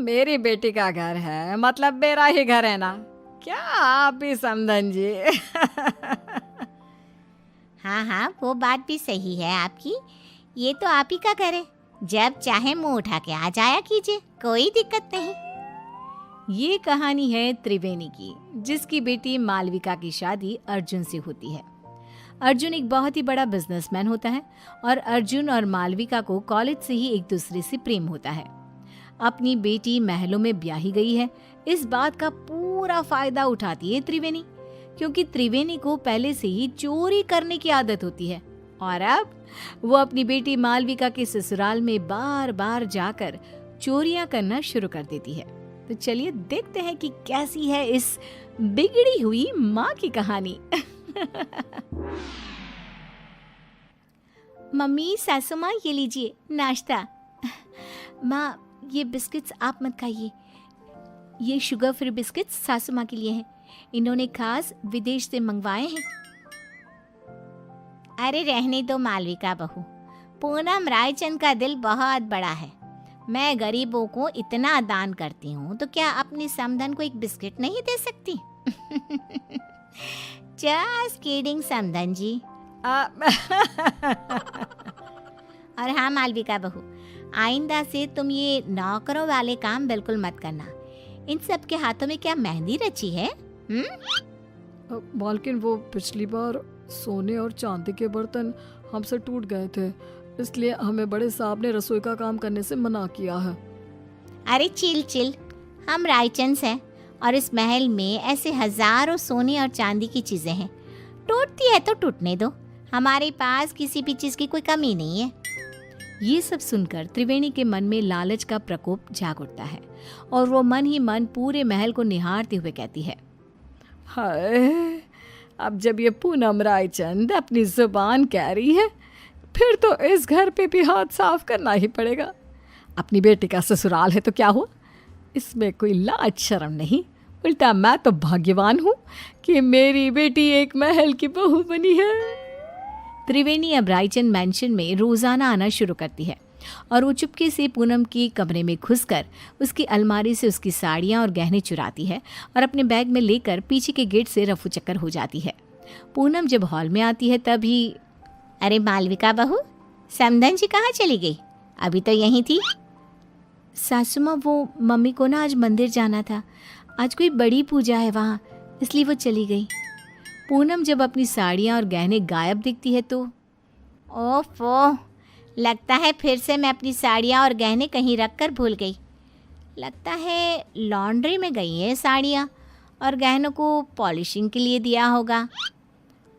मेरी बेटी का घर है, मतलब मेरा ही घर है ना। क्या आप भी समझन जी। हाँ हाँ, वो बात भी सही है आपकी। ये तो आप ही का घर है, जब चाहे मुंह उठा के आ जाया कीजिए, कोई दिक्कत नहीं। ये कहानी है त्रिवेणी की, जिसकी बेटी मालविका की शादी अर्जुन से होती है। अर्जुन एक बहुत ही बड़ा बिजनेसमैन होता है और अर्जुन और मालविका को कॉलेज से ही एक दूसरे से प्रेम होता है। अपनी बेटी महलों में ब्याही गई है, इस बात का पूरा फायदा उठाती है त्रिवेणी, क्योंकि त्रिवेणी को पहले से ही चोरी करने की आदत होती है और अब वो अपनी बेटी मालविका के ससुराल में बार बार जाकर चोरियां करना शुरू कर देती है। तो चलिए देखते हैं कि कैसी है इस बिगड़ी हुई माँ की कहानी। मम्मी, सासू माँ, ये लीजिए नाश्ता। माँ, ये बिस्किट्स आप मत खाइए, ये शुगर फ्री बिस्किट्स सासू माँ के लिए हैं, इन्होंने खास विदेश से मंगवाए हैं। अरे रहने दो मालविका बहू, पूनम रायचंद का दिल बहुत बड़ा है। मैं गरीबों को इतना दान करती हूँ तो क्या अपनी समधन को एक बिस्किट नहीं दे सकती? जस्ट किडिंग समधन जी। और हाँ मालविका बहू, आइंदा से तुम ये नौकरों वाले काम बिल्कुल मत करना। इन सब के हाथों में क्या मेहंदी रची है? मालकिन, वो पिछली बार सोने और चांदी के बर्तन हमसे टूट गए थे, इसलिए हमें बड़े साहब ने रसोई का काम करने से मना किया है। अरे चिल चिल, हम रायचंद हैं और इस महल में ऐसे हजारों सोने और चांदी की चीजें हैं, टूटती है तो टूटने दो, हमारे पास किसी भी चीज की कोई कमी नहीं है। ये सब सुनकर त्रिवेणी के मन में लालच का प्रकोप जाग उठता है और वो मन ही मन पूरे महल को निहारते हुए कहती है, हाय, अब जब ये पूनम रायचंद अपनी जुबान कह रही है, फिर तो इस घर पे भी हाथ साफ करना ही पड़ेगा। अपनी बेटी का ससुराल है तो क्या हुआ, इसमें कोई लाज शर्म नहीं। उल्टा मैं तो भाग्यवान हूँ कि मेरी बेटी एक महल की बहू बनी है। त्रिवेणी अब रायचंद मैंशन में रोजाना आना शुरू करती है और वो चुपके से पूनम के कमरे में घुसकर उसकी अलमारी से उसकी साड़ियाँ और गहने चुराती है और अपने बैग में लेकर पीछे के गेट से रफू चक्कर हो जाती है। पूनम जब हॉल में आती है तभी, अरे मालविका बहू, समधन जी कहाँ चली गई? अभी तो यहीं थी। सासू माँ, वो मम्मी को ना आज मंदिर जाना था, आज कोई बड़ी पूजा है वहाँ, इसलिए वो चली गई। पूनम जब अपनी साड़ियाँ और गहने गायब दिखती है तो, ओफो, लगता है फिर से मैं अपनी साड़ियाँ और गहने कहीं रख कर भूल गई। लगता है लॉन्ड्री में गई है साड़ियाँ और गहनों को पॉलिशिंग के लिए दिया होगा।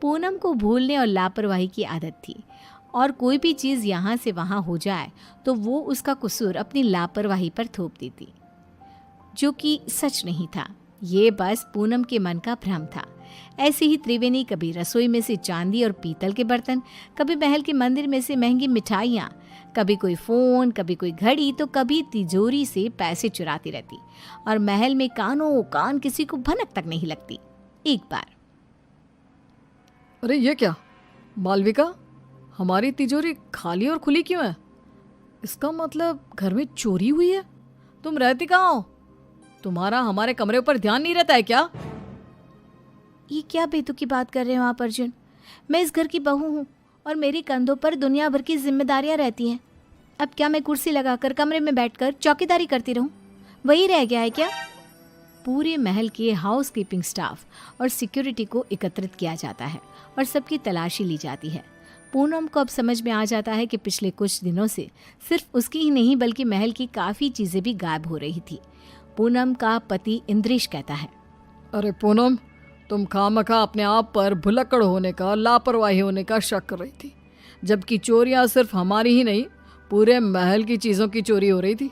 पूनम को भूलने और लापरवाही की आदत थी और कोई भी चीज़ यहाँ से वहाँ हो जाए तो वो उसका कसूर अपनी लापरवाही पर थोप देती, जो कि सच नहीं था। ये बस पूनम के मन का भ्रम था। ऐसे ही त्रिवेणी कभी रसोई में से चांदी और पीतल के बर्तन, कभी महल के मंदिर में से महंगी मिठाइयाँ, कभी कोई फ़ोन, कभी कोई घड़ी, तो कभी तिजोरी से पैसे चुराती रहती और महल में कानों कान किसी को भनक तक नहीं लगती। एक बार, अरे ये क्या मालविका, हमारी तिजोरी खाली और खुली क्यों है? इसका मतलब घर में चोरी हुई है। तुम रहती कहाँ हो? तुम्हारा हमारे कमरे ऊपर ध्यान नहीं रहता है क्या? ये क्या बेतुकी बात कर रहे हो आप अर्जुन? मैं इस घर की बहू हूँ और मेरे कंधों पर दुनिया भर की जिम्मेदारियाँ रहती हैं। अब क्या मैं कुर्सी लगाकर कमरे में बैठकर चौकीदारी करती रहूँ? वही रह गया है क्या? पूरे महल के हाउस कीपिंग स्टाफ और सिक्योरिटी को एकत्रित किया जाता है और सबकी तलाशी ली जाती है। पूनम को अब समझ में आ जाता है कि पिछले कुछ दिनों से सिर्फ उसकी ही नहीं बल्कि महल की काफ़ी चीज़ें भी गायब हो रही थी। पूनम का पति इंद्रेश कहता है, अरे पूनम, तुम खामखा अपने आप पर भुलक्कड़ होने का, लापरवाही होने का शक कर रही थी, जबकि चोरियां सिर्फ हमारी ही नहीं, पूरे महल की चीज़ों की चोरी हो रही थी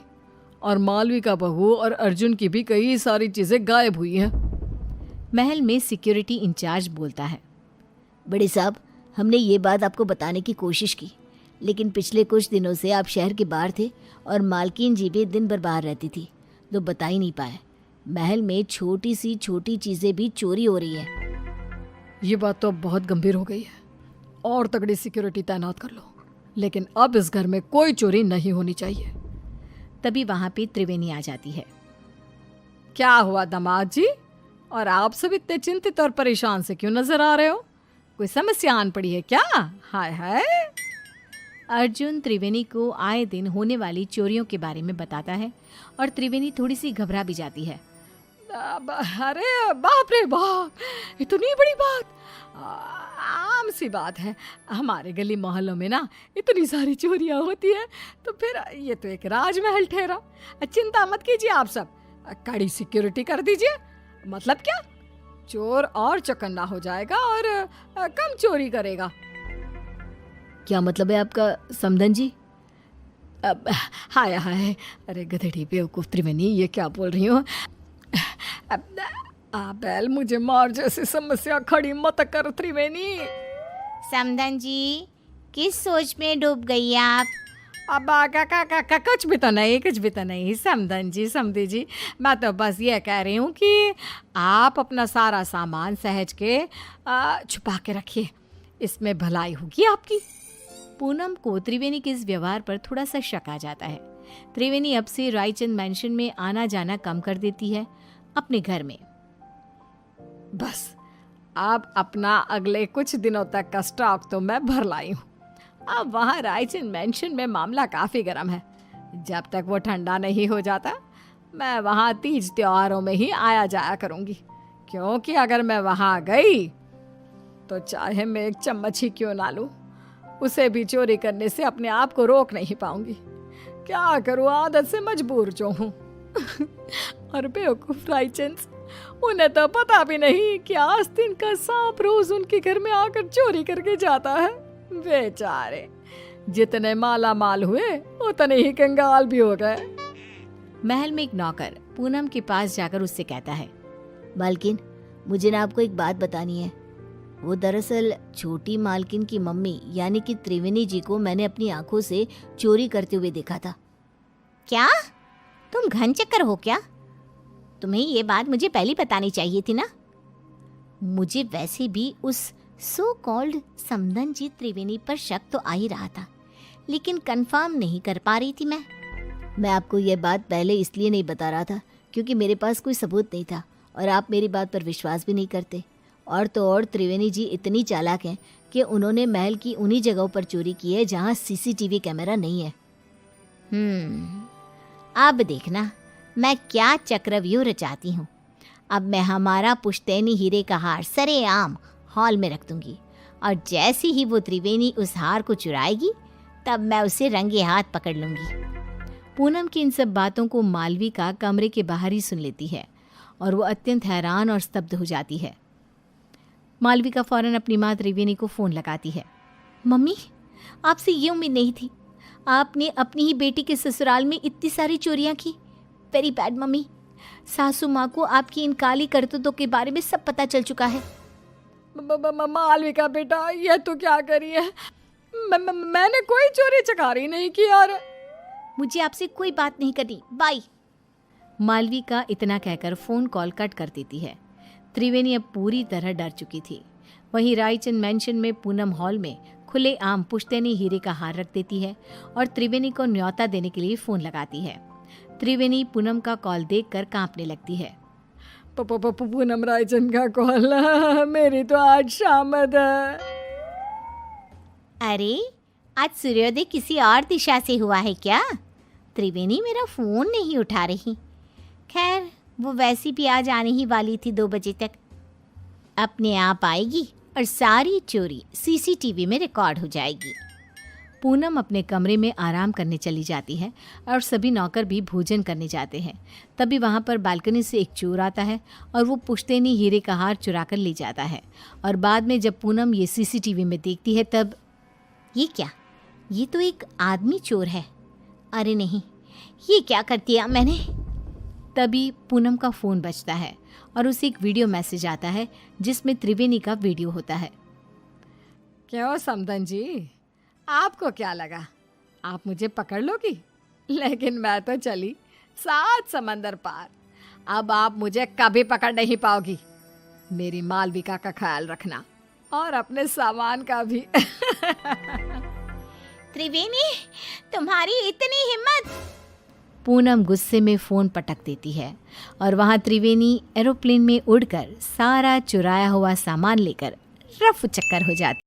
और मालविका बहू और अर्जुन की भी कई सारी चीज़ें गायब हुई हैं। महल में सिक्योरिटी इंचार्ज बोलता है, बड़े साहब, हमने ये बात आपको बताने की कोशिश की, लेकिन पिछले कुछ दिनों से आप शहर के बाहर थे और मालकिन जी भी दिन भर बाहर रहती थी, तो बता ही नहीं पाए। महल में छोटी सी छोटी चीज़ें भी चोरी हो रही है। ये बात तो अब बहुत गंभीर हो गई है, और तगड़ी सिक्योरिटी तैनात कर लो, लेकिन अब इस घर में कोई चोरी नहीं होनी चाहिए। तभी वहाँ पे त्रिवेणी आ जाती है। क्या हुआ दामाद जी? और आप सब इतने चिंतित और परेशान से क्यों नजर आ रहे हो? कोई समस्या आन पड़ी है क्या? हाय हाय। अर्जुन त्रिवेणी को आए दिन होने वाली चोरियों के बारे में बताता है और त्रिवेणी थोड़ी सी घबरा भी जाती है। अरे बाप रे बाप, इतनी बड़ी बात! आम सी बात है, हमारे गली मोहल्लों में ना इतनी सारी चोरियां होती है, तो फिर ये तो एक राजमहल ठहरा। चिंता मत कीजिए आप सब, कड़ी सिक्योरिटी कर दीजिए। मतलब क्या, चोर और चौकन्ना हो जाएगा और कम चोरी करेगा। क्या मतलब है आपका समधन जी? हाय हाय, अरे गधेड़ी बेवकूफ त्रिवेणी, ये क्या बोल रही हो? बैल, मुझे मार जैसी समस्या खड़ी मत कर त्रिवेणी। समधन जी, किस सोच में डूब गई आप? अब कुछ भी तो नहीं समधन जी, समधी जी, मैं तो बस ये कह रही हूँ कि आप अपना सारा सामान सहज के छुपा के रखिए, इसमें भलाई होगी आपकी। पूनम को त्रिवेणी के इस व्यवहार पर थोड़ा सा शक आ जाता है। त्रिवेणी अब से रायचंद मैंशन में आना जाना कम कर देती है अपने घर में। बस अब अपना अगले कुछ दिनों तक का स्टॉक तो मैं भर लाई हूँ। अब वहाँ रायचंद मैंशन में मामला काफ़ी गर्म है। जब तक वो ठंडा नहीं हो जाता, मैं वहाँ तीज त्योहारों में ही आया जाया करूँगी, क्योंकि अगर मैं वहाँ गई तो चाहे मैं एक चम्मच ही क्यों ना लूँ, उसे भी चोरी करने से अपने आप को रोक नहीं पाऊंगी। क्या करूँ, आदत से मजबूर जो हूँ। और बेवकूफ रायचंद, उन्हें तो पता भी नहीं कि आस्तीन का सांप रोज उनके घर में आकर चोरी करके जाता है। बेचारे जितने माला माल हुए उतने ही कंगाल भी हो गए। महल में एक नौकर पूनम के पास जाकर उससे कहता है, मालकिन, मुझे ना आपको एक बात बतानी है। वो दरअसल छोटी मालकिन की मम्मी यानी कि त्रिवेणी जी को मैंने अपनी आंखों से चोरी करते हुए देखा था। क्या तुम घन चक्कर हो क्या? तुम्हें ये बात मुझे पहले बतानी चाहिए थी ना। मुझे वैसे भी उस सो कॉल्ड समधन जी त्रिवेणी पर शक तो आ ही रहा था, लेकिन कंफर्म नहीं कर पा रही थी मैं आपको ये बात पहले इसलिए नहीं बता रहा था क्योंकि मेरे पास कोई सबूत नहीं था और आप मेरी बात पर विश्वास भी नहीं करते। और तो और त्रिवेणी जी इतनी चालाक हैं कि उन्होंने महल की उन्हीं जगहों पर चोरी की है जहाँ सीसीटीवी कैमरा नहीं है। अब देखना मैं क्या चक्रव्यूह रचाती हूँ। अब मैं हमारा पुश्तैनी हीरे का हार सरेआम हॉल में रख दूंगी और जैसे ही वो त्रिवेणी उस हार को चुराएगी तब मैं उसे रंगे हाथ पकड़ लूंगी। पूनम की इन सब बातों को मालविका कमरे के बाहर ही सुन लेती है और वो अत्यंत हैरान और स्तब्ध हो जाती है। मालविका फौरन अपनी माँ त्रिवेणी को फ़ोन लगाती है। मम्मी, आपसे ये उम्मीद नहीं थी। आपने अपनी ही बेटी के ससुराल में इतनी सारी चोरियां की। Very bad mummy. सासू माँ को आपकी इन काली करतूतों के बारे में सब पता चल चुका है। मालविका बेटा, ये तो क्या करी है? मैंने कोई चोरी चकारी नहीं की यार। मुझे आपसे कोई बात नहीं करनी, बाय। मालविका इतना कहकर फ़ोन कॉल कट कर देती है। त्रिवेणी अब पूरी तरह डर चुकी थी। वहीं रायचंद मैंशन में पूनम हॉल में खुले आम पुश्तैनी हीरे का हार रख देती है और त्रिवेणी को न्योता देने के लिए फ़ोन लगाती है। त्रिवेणी पूनम का कॉल देखकर कांपने लगती है। पूनम रायचंद का कॉल, मेरी तो आज शामद है। अरे आज सूर्योदय किसी और दिशा से हुआ है क्या? त्रिवेणी मेरा फ़ोन नहीं उठा रही। खैर, वो वैसी भी आज आने ही वाली थी 2 बजे तक। अपने आप आएगी और सारी चोरी सीसीटीवी में रिकॉर्ड हो जाएगी। पूनम अपने कमरे में आराम करने चली जाती है और सभी नौकर भी भोजन करने जाते हैं। तभी वहाँ पर बालकनी से एक चोर आता है और वो पुश्तैनी हीरे का हार चुरा कर ले जाता है। और बाद में जब पूनम ये सीसीटीवी में देखती है तब, ये क्या? ये तो एक आदमी चोर है। अरे नहीं, ये क्या कर दिया मैंने? तभी पूनम का फ़ोन बजता है और उसे एक वीडियो मैसेज आता है जिसमें त्रिवेणी का वीडियो होता है। क्यों समधन जी, आपको क्या लगा आप मुझे पकड़ लोगी? लेकिन मैं तो चली 7 समंदर पार। अब आप मुझे कभी पकड़ नहीं पाओगी। मेरी मालविका का ख्याल रखना और अपने सामान का भी। त्रिवेणी, तुम्हारी इतनी हिम्मत! पूनम गुस्से में फ़ोन पटक देती है और वहाँ त्रिवेणी एरोप्लेन में उड़कर सारा चुराया हुआ सामान लेकर रफू चक्कर हो जाती